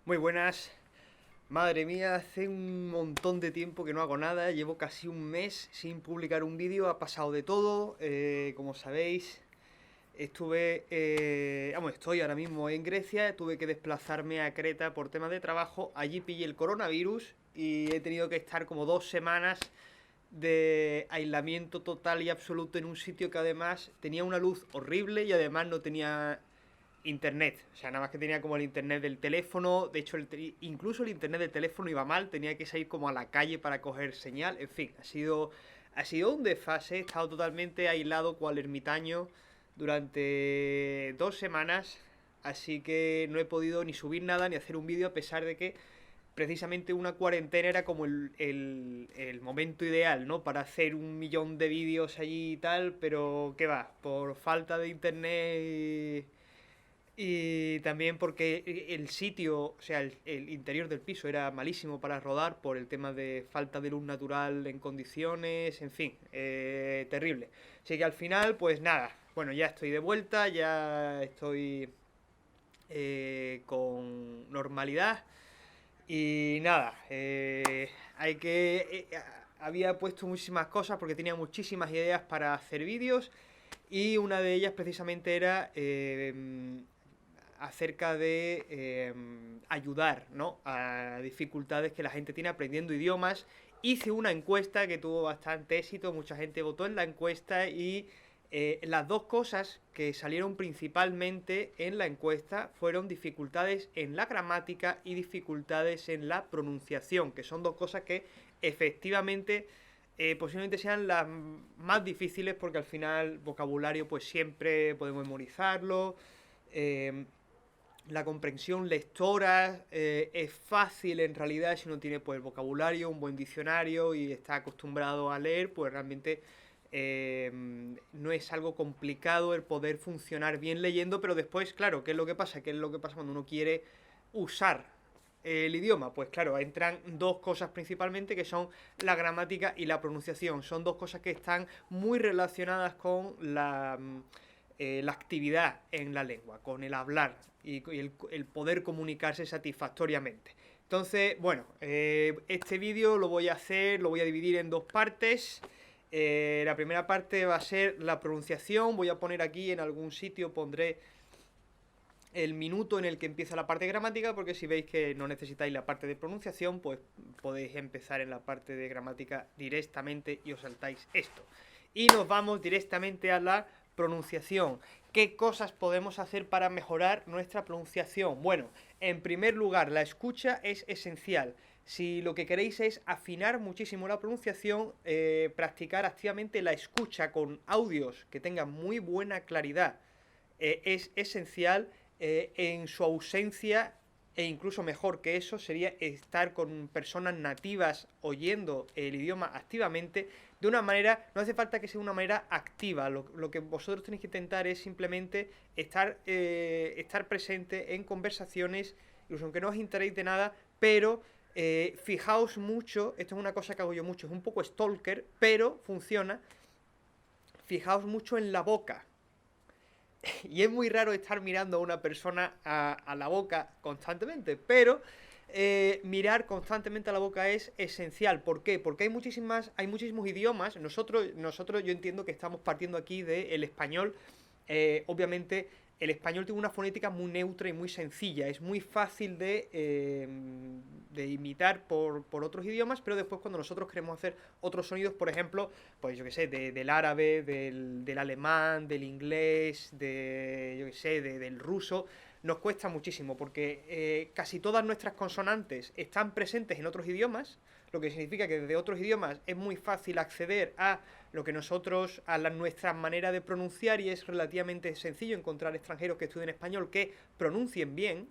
Muy buenas. Madre mía, hace un montón de tiempo que no hago nada. Llevo casi un mes sin publicar un vídeo. Ha pasado de todo. Como sabéis, estoy ahora mismo en Grecia. Tuve que desplazarme a Creta por temas de trabajo. Allí pillé el coronavirus y he tenido que estar como 2 semanas de aislamiento total y absoluto en un sitio que además tenía una luz horrible y además no tenía internet. O sea, nada más que tenía como el internet del teléfono. De hecho, incluso el internet del teléfono iba mal. Tenía que salir como a la calle para coger señal. En fin, ha sido un desfase. He estado totalmente aislado cual ermitaño durante 2 semanas. Así que no he podido ni subir nada ni hacer un vídeo a pesar de que precisamente una cuarentena era como el momento ideal, ¿no? Para hacer 1 millón de vídeos allí y tal, pero ¿qué va? Por falta de internet y también porque el sitio, o sea, el interior del piso era malísimo para rodar por el tema de falta de luz natural en condiciones, en fin, terrible. Así que al final, pues nada, bueno, ya estoy de vuelta, ya estoy con normalidad y nada, había puesto muchísimas cosas porque tenía muchísimas ideas para hacer vídeos y una de ellas precisamente era acerca de ayudar, ¿no?, a dificultades que la gente tiene aprendiendo idiomas. Hice una encuesta que tuvo bastante éxito, mucha gente votó en la encuesta y las dos cosas que salieron principalmente en la encuesta fueron dificultades en la gramática y dificultades en la pronunciación, que son dos cosas que efectivamente posiblemente sean las más difíciles porque al final vocabulario pues siempre podemos memorizarlo. eh, la comprensión lectora es fácil en realidad si uno tiene pues el vocabulario, un buen diccionario y está acostumbrado a leer, pues realmente eh, no es algo complicado el poder funcionar bien leyendo, pero después, claro, ¿qué es lo que pasa? ¿Qué es lo que pasa cuando uno quiere usar el idioma? Pues claro, entran dos cosas principalmente que son la gramática y la pronunciación. Son dos cosas que están muy relacionadas con la actividad en la lengua, con el hablar y el poder comunicarse satisfactoriamente. Entonces, bueno, este vídeo lo voy a dividir en dos partes. La primera parte va a ser la pronunciación. Voy a poner aquí en algún sitio, pondré el minuto en el que empieza la parte gramática, porque si veis que no necesitáis la parte de pronunciación, pues podéis empezar en la parte de gramática directamente y os saltáis esto. Y nos vamos directamente a la pronunciación. ¿Qué cosas podemos hacer para mejorar nuestra pronunciación? Bueno, en primer lugar, la escucha es esencial. Si lo que queréis es afinar muchísimo la pronunciación, practicar activamente la escucha con audios que tengan muy buena claridad es esencial. En su ausencia, e incluso mejor que eso, sería estar con personas nativas oyendo el idioma activamente, de una manera, no hace falta que sea una manera activa, lo que vosotros tenéis que intentar es simplemente estar presente en conversaciones, incluso aunque no os enteréis de nada, pero fijaos mucho, esto es una cosa que hago yo mucho, es un poco stalker, pero funciona, fijaos mucho en la boca. Y es muy raro estar mirando a una persona a la boca constantemente, pero mirar constantemente a la boca es esencial. ¿Por qué? Porque hay muchísimos idiomas. Nosotros yo entiendo que estamos partiendo aquí del español. Obviamente el español tiene una fonética muy neutra y muy sencilla. Es muy fácil de imitar por otros idiomas, pero después cuando nosotros queremos hacer otros sonidos, por ejemplo, pues yo que sé, del árabe, del alemán, del inglés, yo que sé, del ruso, nos cuesta muchísimo porque casi todas nuestras consonantes están presentes en otros idiomas, lo que significa que desde otros idiomas es muy fácil acceder a lo que nuestra manera de pronunciar, y es relativamente sencillo encontrar extranjeros que estudien español que pronuncien bien,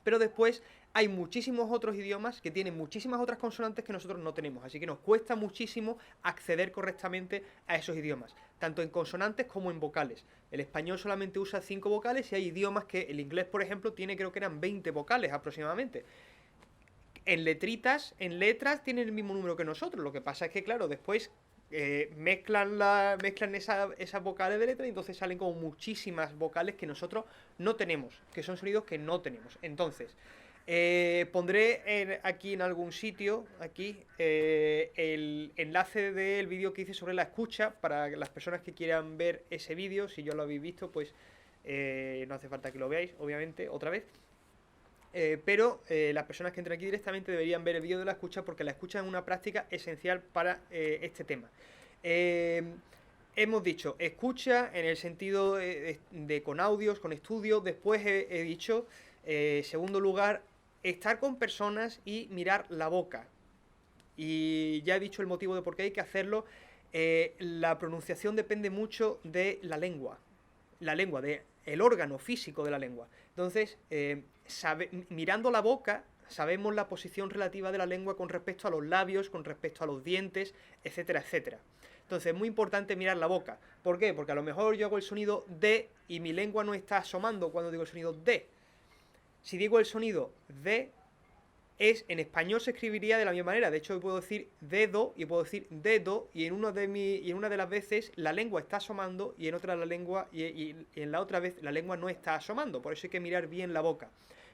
pero después hay muchísimos otros idiomas que tienen muchísimas otras consonantes que nosotros no tenemos, así que nos cuesta muchísimo acceder correctamente a esos idiomas, tanto en consonantes como en vocales. El español solamente usa 5 vocales y hay idiomas que el inglés, por ejemplo, tiene, creo que eran 20 vocales aproximadamente. En letritas, en letras tienen el mismo número que nosotros, lo que pasa es que, claro, después mezclan esas vocales de letra y entonces salen como muchísimas vocales que nosotros no tenemos, que son sonidos que no tenemos. Entonces, Pondré aquí en algún sitio, aquí, el enlace del vídeo que hice sobre la escucha para las personas que quieran ver ese vídeo. Si ya lo habéis visto, pues no hace falta que lo veáis, obviamente, otra vez. Pero las personas que entren aquí directamente deberían ver el vídeo de la escucha, porque la escucha es una práctica esencial para este tema. Hemos dicho escucha en el sentido de con audios, con estudios. Después he dicho, segundo lugar, estar con personas y mirar la boca. Y ya he dicho el motivo de por qué hay que hacerlo. La pronunciación depende mucho de la lengua. La lengua, de el órgano físico de la lengua. Entonces, mirando la boca, sabemos la posición relativa de la lengua con respecto a los labios, con respecto a los dientes, etcétera, etcétera. Entonces, es muy importante mirar la boca. ¿Por qué? Porque a lo mejor yo hago el sonido D y mi lengua no está asomando cuando digo el sonido D. Si digo el sonido D, en español se escribiría de la misma manera. De hecho, yo puedo decir dedo y puedo decir dedo, y en una de las veces la lengua está asomando y en otra la lengua y en la otra vez la lengua no está asomando. Por eso hay que mirar bien la boca.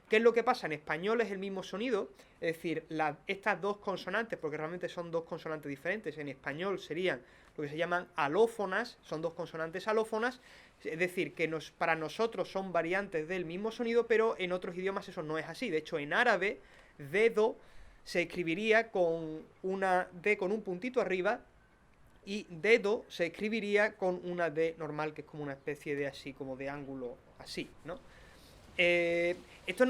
¿Qué es lo que pasa? En español es el mismo sonido, es decir, estas dos consonantes, porque realmente son dos consonantes diferentes. En español serían lo que se llaman alófonas, son dos consonantes alófonas, es decir, que para nosotros son variantes del mismo sonido, pero en otros idiomas eso no es así. De hecho, en árabe, dedo se escribiría con una D con un puntito arriba, y dedo se escribiría con una D normal, que es como una especie de así, como de ángulo así, ¿no? Esto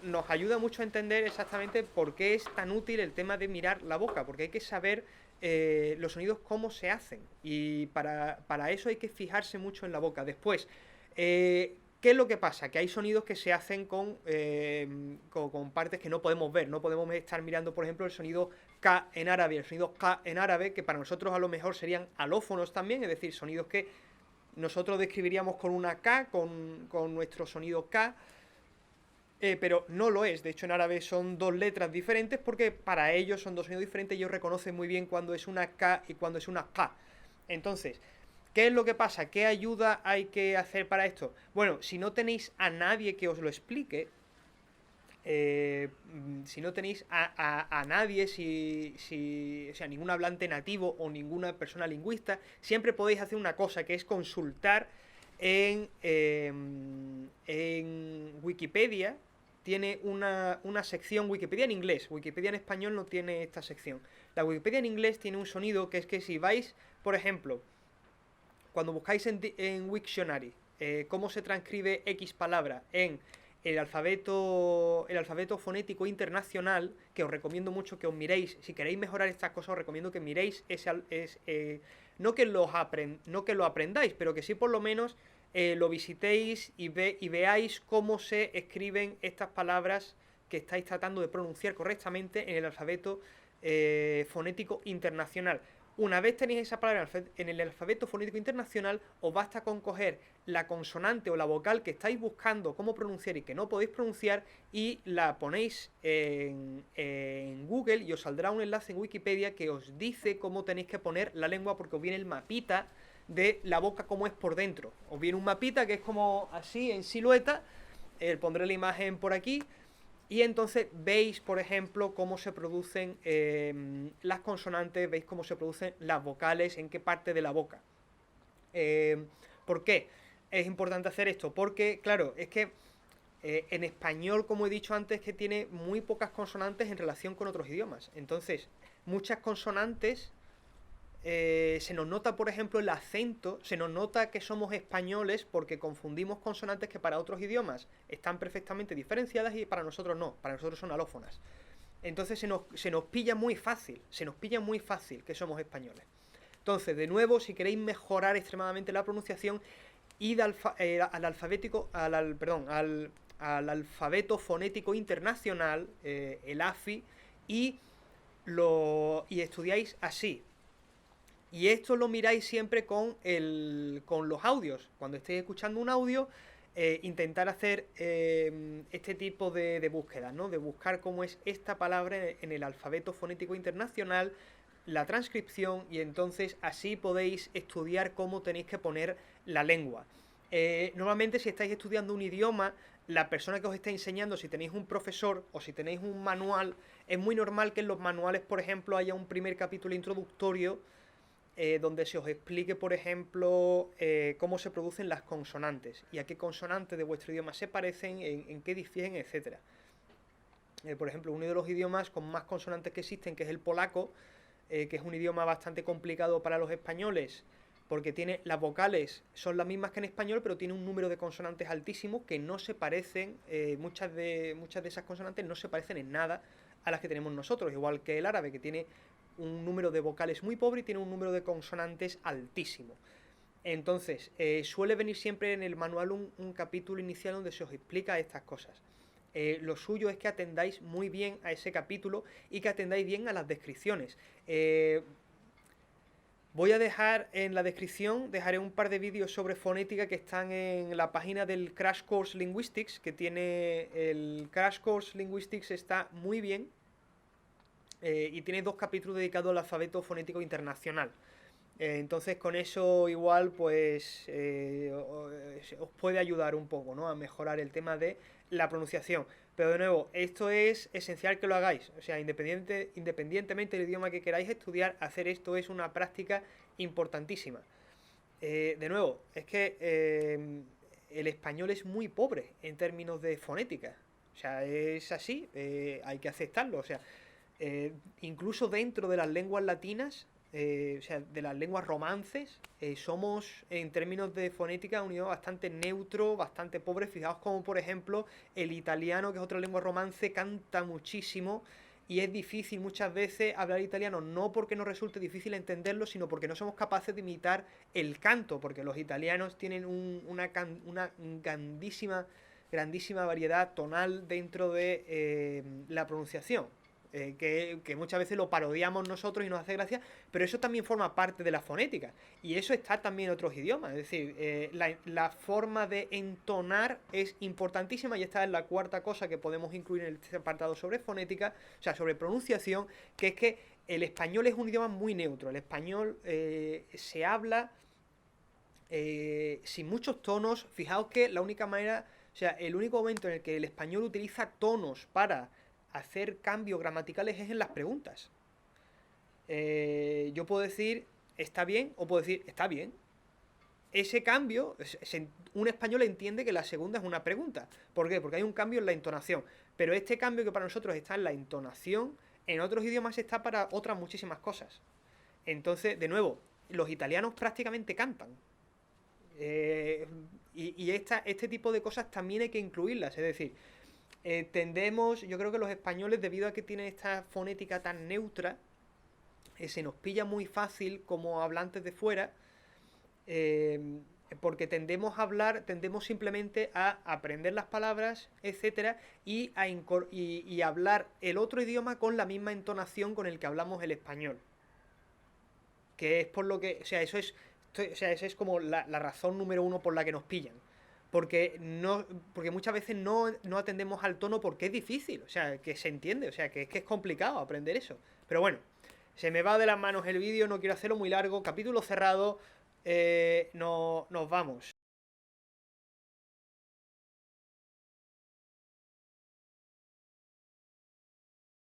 nos ayuda mucho a entender exactamente por qué es tan útil el tema de mirar la boca, porque hay que saber los sonidos cómo se hacen, y para eso hay que fijarse mucho en la boca. Después, ¿qué es lo que pasa? Que hay sonidos que se hacen con partes que no podemos ver. No podemos estar mirando, por ejemplo, el sonido K en árabe, el sonido K en árabe, que para nosotros a lo mejor serían alófonos también, es decir, sonidos que nosotros describiríamos con una K, con nuestro sonido K, pero no lo es. De hecho, en árabe son dos letras diferentes, porque para ellos son dos sonidos diferentes y ellos reconocen muy bien cuando es una K y cuando es una K. Entonces, ¿qué es lo que pasa? ¿Qué ayuda hay que hacer para esto? Bueno, si no tenéis a nadie que os lo explique, si no tenéis a nadie, o sea, ningún hablante nativo o ninguna persona lingüista, siempre podéis hacer una cosa, que es consultar en Wikipedia. Tiene una sección, Wikipedia en inglés. Wikipedia en español no tiene esta sección. La Wikipedia en inglés tiene un sonido que es que si vais, por ejemplo, cuando buscáis en Wiktionary cómo se transcribe X palabra en el alfabeto fonético internacional, que os recomiendo mucho que os miréis. Si queréis mejorar estas cosas, os recomiendo que miréis no que lo aprendáis, pero que sí por lo menos lo visitéis y veáis cómo se escriben estas palabras que estáis tratando de pronunciar correctamente en el alfabeto fonético internacional. Una vez tenéis esa palabra en el alfabeto fonético internacional, os basta con coger la consonante o la vocal que estáis buscando cómo pronunciar y que no podéis pronunciar, y la ponéis en Google y os saldrá un enlace en Wikipedia que os dice cómo tenéis que poner la lengua, porque os viene el mapita de la boca cómo es por dentro. Os viene un mapita que es como así, en silueta. Pondré la imagen por aquí. Y entonces veis, por ejemplo, cómo se producen las consonantes, veis cómo se producen las vocales, en qué parte de la boca. ¿Por qué es importante hacer esto? Porque, claro, es que en español, como he dicho antes, que tiene muy pocas consonantes en relación con otros idiomas. Entonces, muchas consonantes, se nos nota, por ejemplo, el acento, se nos nota que somos españoles porque confundimos consonantes que para otros idiomas están perfectamente diferenciadas y para nosotros no, para nosotros son alófonas. Entonces se nos pilla muy fácil que somos españoles. Entonces, de nuevo, si queréis mejorar extremadamente la pronunciación, id al alfabeto fonético internacional, el AFI, y estudiáis así. Y esto lo miráis siempre con los audios. Cuando estéis escuchando un audio, intentar hacer este tipo de búsqueda, ¿no? De buscar cómo es esta palabra en el alfabeto fonético internacional, la transcripción, y entonces así podéis estudiar cómo tenéis que poner la lengua. Normalmente, si estáis estudiando un idioma, la persona que os está enseñando, si tenéis un profesor o si tenéis un manual, es muy normal que en los manuales, por ejemplo, haya un primer capítulo introductorio donde se os explique, por ejemplo, cómo se producen las consonantes y a qué consonantes de vuestro idioma se parecen, en qué difieren, etcétera. Por ejemplo, uno de los idiomas con más consonantes que existen, que es el polaco, que es un idioma bastante complicado para los españoles, porque tiene las vocales son las mismas que en español, pero tiene un número de consonantes altísimo que no se parecen, muchas de esas consonantes no se parecen en nada a las que tenemos nosotros, igual que el árabe, que tiene un número de vocales muy pobre y tiene un número de consonantes altísimo. Entonces, suele venir siempre en el manual un capítulo inicial donde se os explica estas cosas. Lo suyo es que atendáis muy bien a ese capítulo y que atendáis bien a las descripciones. Voy a dejar en la descripción, dejaré un par de vídeos sobre fonética que están en la página del Crash Course Linguistics, que tiene el Crash Course Linguistics, está muy bien, y tiene 2 capítulos dedicados al alfabeto fonético internacional. Entonces con eso igual pues os puede ayudar un poco, ¿no?, a mejorar el tema de la pronunciación. Pero de nuevo, esto es esencial que lo hagáis. O sea, independientemente del idioma que queráis estudiar, hacer esto es una práctica importantísima. De nuevo, es que el español es muy pobre en términos de fonética. O sea, es así, hay que aceptarlo. O sea, incluso dentro de las lenguas latinas, o sea, de las lenguas romances, somos, en términos de fonética, un idioma bastante neutro, bastante pobre. Fijaos como, por ejemplo, el italiano, que es otra lengua romance, canta muchísimo y es difícil muchas veces hablar italiano, no porque nos resulte difícil entenderlo, sino porque no somos capaces de imitar el canto, porque los italianos tienen una grandísima variedad tonal dentro de la pronunciación. Que muchas veces lo parodiamos nosotros y nos hace gracia, pero eso también forma parte de la fonética, y eso está también en otros idiomas. Es decir, la forma de entonar es importantísima, y esta es la cuarta cosa que podemos incluir en este apartado sobre fonética, o sea, sobre pronunciación, que es que el español es un idioma muy neutro. El español se habla sin muchos tonos. Fijaos que la única manera, o sea, el único momento en el que el español utiliza tonos para hacer cambios gramaticales es en las preguntas. Yo puedo decir está bien o puedo decir está bien. Ese cambio, un español entiende que la segunda es una pregunta. ¿Por qué? Porque hay un cambio en la entonación. Pero este cambio que para nosotros está en la entonación, en otros idiomas está para otras muchísimas cosas. Entonces, de nuevo, los italianos prácticamente cantan. Este tipo de cosas también hay que incluirlas. Es decir, yo creo que los españoles, debido a que tienen esta fonética tan neutra, se nos pilla muy fácil como hablantes de fuera, porque tendemos simplemente a aprender las palabras, etcétera, y hablar el otro idioma con la misma entonación con el que hablamos el español. Que es por lo que, o sea, esa es como la razón número 1 por la que nos pillan. Porque muchas veces no atendemos al tono porque es difícil, o sea, que se entiende, o sea, que es complicado aprender eso. Pero bueno, se me va de las manos el vídeo, no quiero hacerlo muy largo, capítulo cerrado, nos vamos.